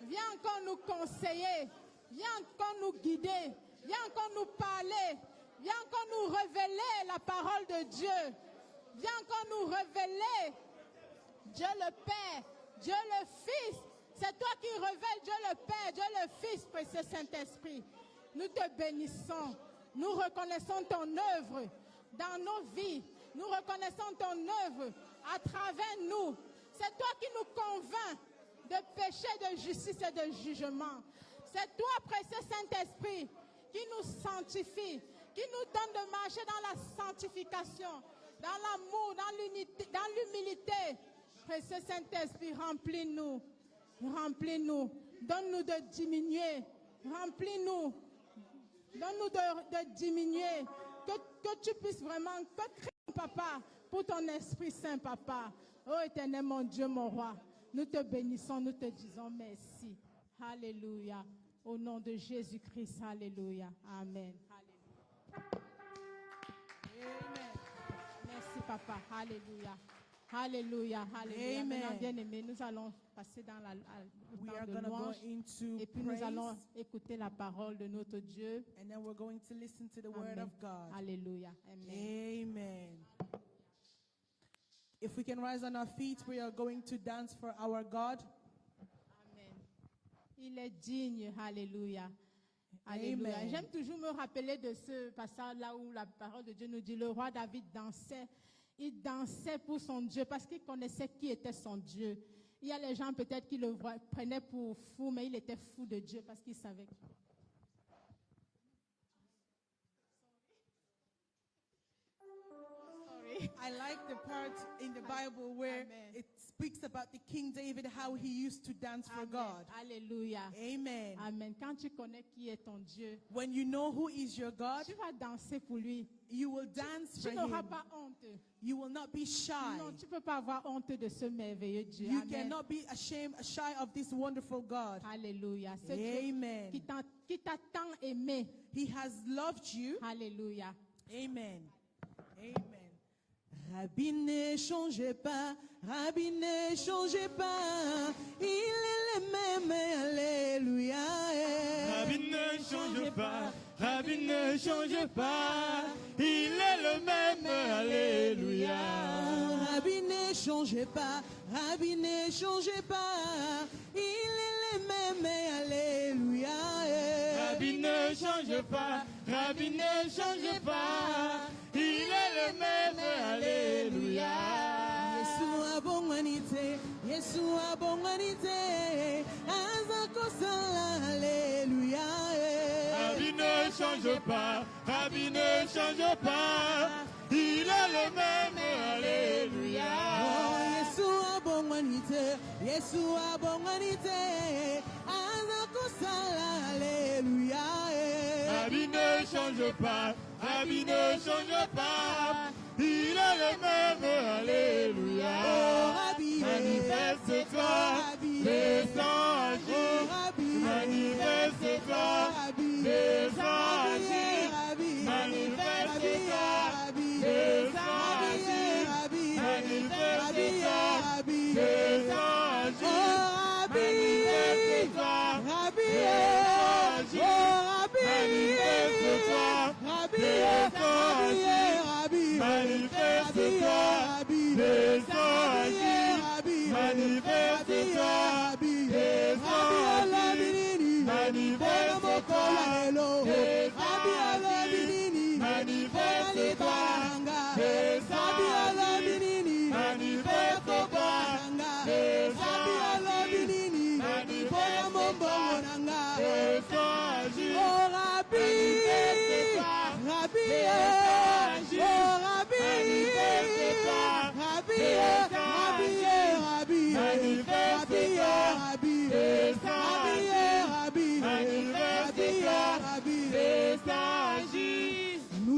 Viens encore nous conseiller. Viens encore nous guider. Viens encore nous parler. Viens encore nous révéler la parole de Dieu. Viens encore nous révéler Dieu le Père, Dieu le Fils. C'est toi qui révèles Dieu le Père, Dieu le Fils, précieux Saint-Esprit. Nous te bénissons. Nous reconnaissons ton œuvre dans nos vies. Nous reconnaissons ton œuvre à travers nous. C'est toi qui nous convaincs de péché, de justice et de jugement. C'est toi, précieux Saint-Esprit, qui nous sanctifie, qui nous donne de marcher dans la sanctification, dans l'amour, dans l'unité, dans l'humilité. Précieux Saint-Esprit, remplis-nous, remplis-nous, donne-nous de diminuer, remplis-nous, donne-nous de diminuer, que tu puisses vraiment, que crée, Papa, pour ton Esprit Saint, Papa. Oh éternel, mon Dieu, mon roi, nous te bénissons, nous te disons merci. Alléluia. Au nom de Jésus-Christ, alléluia. Amen. Amen. Merci, Papa. Alléluia. Alléluia. Alléluia. Amen. Maintenant, bien-aimés, nous allons passer dans We are le going to temps de go louange. into Et puis praise, nous allons écouter la parole de notre Dieu. and then we're going to listen to the word Amen. of God. Alléluia. Amen. Amen. If we can rise on our feet, we are going to dance for our God. Amen. Il est digne. Alléluia. Alléluia. Amen. J'aime toujours me rappeler de ce passage-là où la parole de Dieu nous dit, le roi David dansait. Il dansait pour son Dieu parce qu'il connaissait qui était son Dieu. Il y a les gens peut-être qui le prenaient pour fou, mais il était fou de Dieu parce qu'il savait. I like the part in the Bible where Amen. it speaks about the King David, how he used to dance for Amen. God. Alléluia. Amen. Amen. Quand tu connais qui est ton Dieu, When you know who is your God, tu vas danser pour lui. you will dance for Tu n'auras him. pas honte. You will not be shy. Non, tu ne peux pas avoir honte de ce merveilleux Dieu. You Amen. cannot be ashamed, shy of this wonderful God. Alléluia. C'est Dieu Amen. qui t'a tant aimé. He has loved you. Alléluia. Amen. Amen. Rabbi ne changez pas, Rabbi ne changez pas, il est le même, alléluia. Rabbi ne change pas, Rabbi ne change pas, il est le même, alléluia. Rabbi ne changez pas, Rabbi ne changez pas, il est le même, alléluia. Rabbi ne change pas, Rabbi ne change pas, il est le même, alléluia. Yeshua bonganite, Yeshua bonganite, azakosala, alléluia. Rabbi ne change pas, Rabbi ne change pas, il est le même, alléluia. Yeshua bonganite, Yeshua bonganite, azakosala, alléluia. Rabbi ne change pas, Rabbi ne change pas, il est le même, alléluia. Oh Rabbi, Manifeste-toi, Rabbi, descends agir. oh Rabbi, Manifeste-toi, Rabbi, descends agir. Rabbi, Manifeste-toi, Rabbi, descends agir. Rabbi, Manifeste-toi, Rabbi, descends agir. oh Rabbi, Manifeste-toi, Rabbi, descends agir. oh Rabbi, Manifeste-toi, Rabbi, descends agir. Rabbi, Manifeste-toi, Rabbi, descends agir. Rabbi, Manifeste-toi, descends agir. Manifeste-toi, descends agir.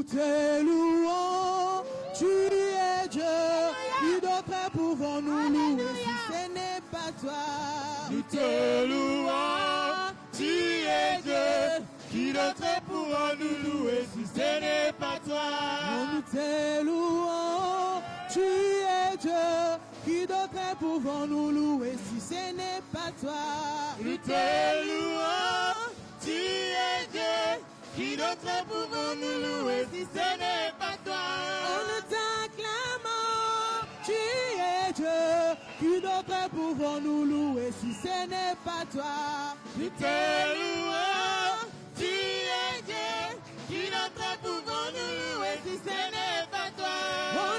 te louons, tu es Dieu. Qui d'autre pouvons-nous louer si ce n'est pas toi? Nous te louons, tu es Dieu. Qui d'autre pourra nous louer si ce n'est pas toi? Nous te louons, tu es Dieu. Qui d'autre pouvons-nous louer si ce n'est pas toi? Nous te louons, tu es Dieu. Qui d'autre pouvons-nous louer si ce n'est pas toi? Nous t'acclamons, tu es Dieu. Qui d'autre pouvons-nous louer si ce n'est pas toi? Nous te louons, tu es Dieu. Qui d'autre pouvons-nous louer si ce n'est pas toi?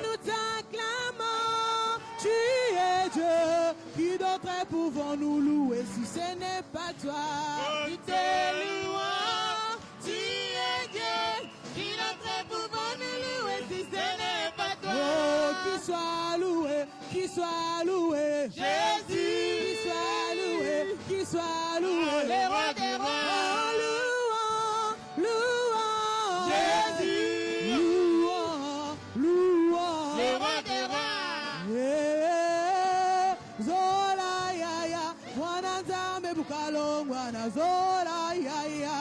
Nous t'acclamons, tu es Dieu. Qui d'autre pouvons-nous louer si ce n'est pas toi? Nous te louons, tu es Dieu. Qui d'autre pouvons-nous louer si ce n'est pas toi? Oh, qu'il soit loué, qu'il soit loué. Jésus, Qu'il soit loué, qu'il soit loué. le roi des rois. Oh, louant, louant. Jésus, Louant, louant. le roi des rois. Zola ya ya, wana zame bukalo, wana zola ya ya.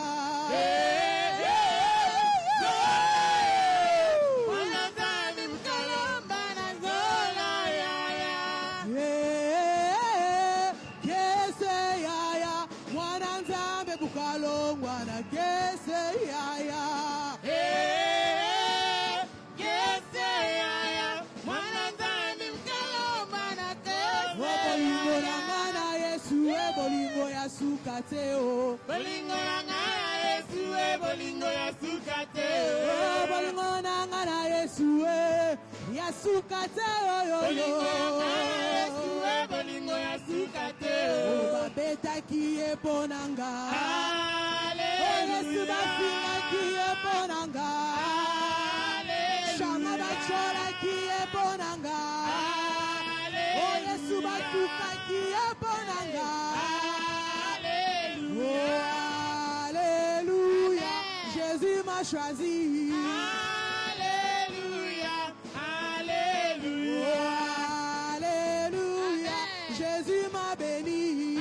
Kese ya ya, wana zame bukalo, wana kese ya ya. Bolingo na ngana Yesu, bolingo ya sukateo. Bolingo na ngana Yesu, bolingo ya sukate. Bolingo na ngana Yesu, ya sukateo yo yo. Bolingo na ngana Yesu, bolingo ya sukate. Babeta kiye ponanga. Yesu Hallelujah. basinga kiye ponanga. Shama bachola kiye ponanga. Yesu batuka kiye ponanga. Oh, alléluia, Jésus m'a choisi. Alléluia, alléluia, Oh, alléluia, Jésus m'a béni.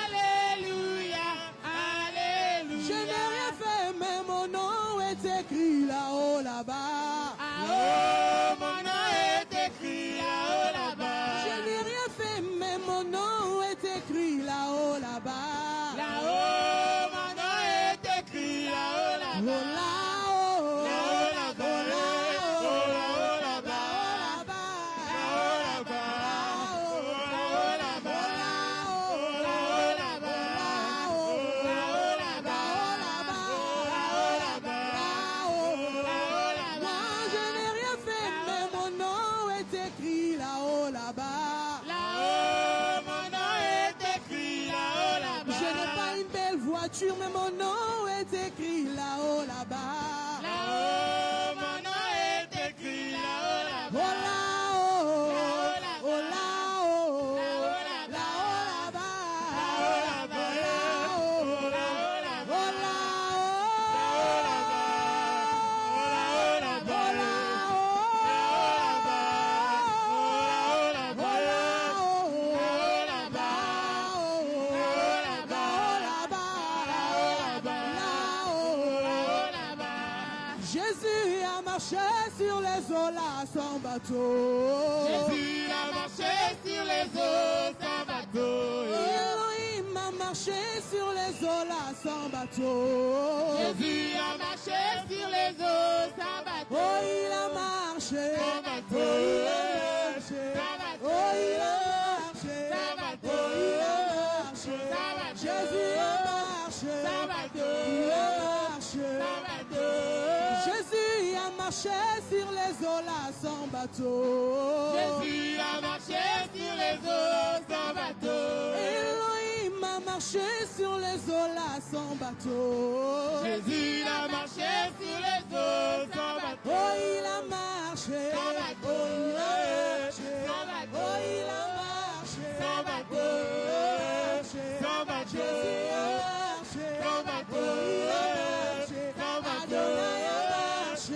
alléluia, alléluia. Je n'ai rien fait, mais mon nom est écrit là-haut, là-bas. Oh, mon nom est écrit là-haut, là-bas. Je n'ai rien fait, mais mon nom est écrit là-haut, là-bas. Là-haut, mon nom est écrit là-haut, Oh, là-bas. là-haut, Là-haut, là-bas. oh, là-haut, Oh, là-haut, là-bas. là-bas. Là-haut, là-bas. Oh, là-haut, là-bas. Oh, là-haut, là-bas. Oh, là-haut, là-bas. Oh, là-haut, là-bas. Oh, là-haut, là-bas. Moi, je n'ai rien fait, mais mon nom est écrit là-haut, là-bas. Là-haut, mon nom est écrit là-haut, là-bas. Je n'ai pas une belle voiture, mais mon nom est écrit là-haut, là-bas. Là-haut, mon nom est écrit là-haut, Oh, là-bas. là-haut, Là-haut, oh, là-haut, Là-haut, là-bas. là-haut, là-bas. Là-haut, là-bas. Oh, Oh, là-haut, là-bas. oh, là-haut. Là-haut, là-bas. Là-haut, là-bas. Jésus a marché sur les eaux là sans bateau. Jésus a marché sur les eaux sans bateau. Elohim a marché sur les eaux là sans bateau. Jésus a marché sur les eaux sans bateau. Oh, il a marché. Sans bateau. Oh, il a marché. Sans bateau. Oh, il a marché. Sans bateau. Oh, il a marché. Sans bateau. Jésus a marché. Sans bateau. Il a marché. Sans bateau. Jésus a marché sur les eaux là sans bateau. Jésus a marché sur les eaux sans bateau. Elohim a marché sur les eaux là sans bateau. Jésus a marché sur les eaux sans bateau. Oh, il a marché. Sans bateau. Oh, il a marché. Sans bateau. Oh, il a marché. Sans bateau. Sans bateau. Jésus a marché. Sans bateau. Oh, il a marché. Sans bateau. Adonai a marché.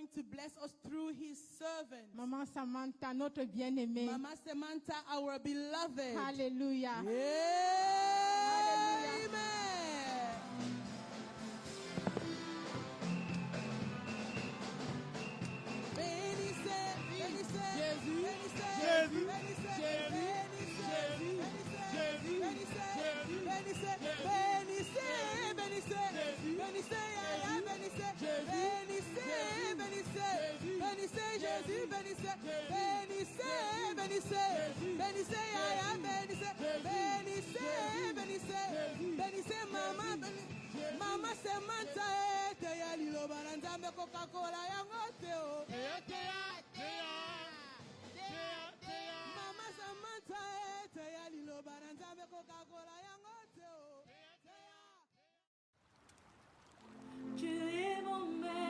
going to bless us through his servant. Maman Samantha, notre bien-aimée. Mama Samantha, our beloved. Alléluia. Amen. Bénissez, bénissez, Jésus, bénissez, Jésus, bénissez, Jésus, bénissez, bénissez, bénissez, bénissez, bénissez, Yaya, bénissez, bénissez, bénissez, bénissez, Jésus, bénissez, bénissez, bénissez, bénissez, Yaya, bénissez, bénissez, bénissez, bénissez, maman, Mama Samantha, Teya Lilo Baranzambe Coca-Cola Yangoteo. Mama Samantha, Teya Lilo Baranzambe Coca-Cola Yangoteo. Tu es mon maître.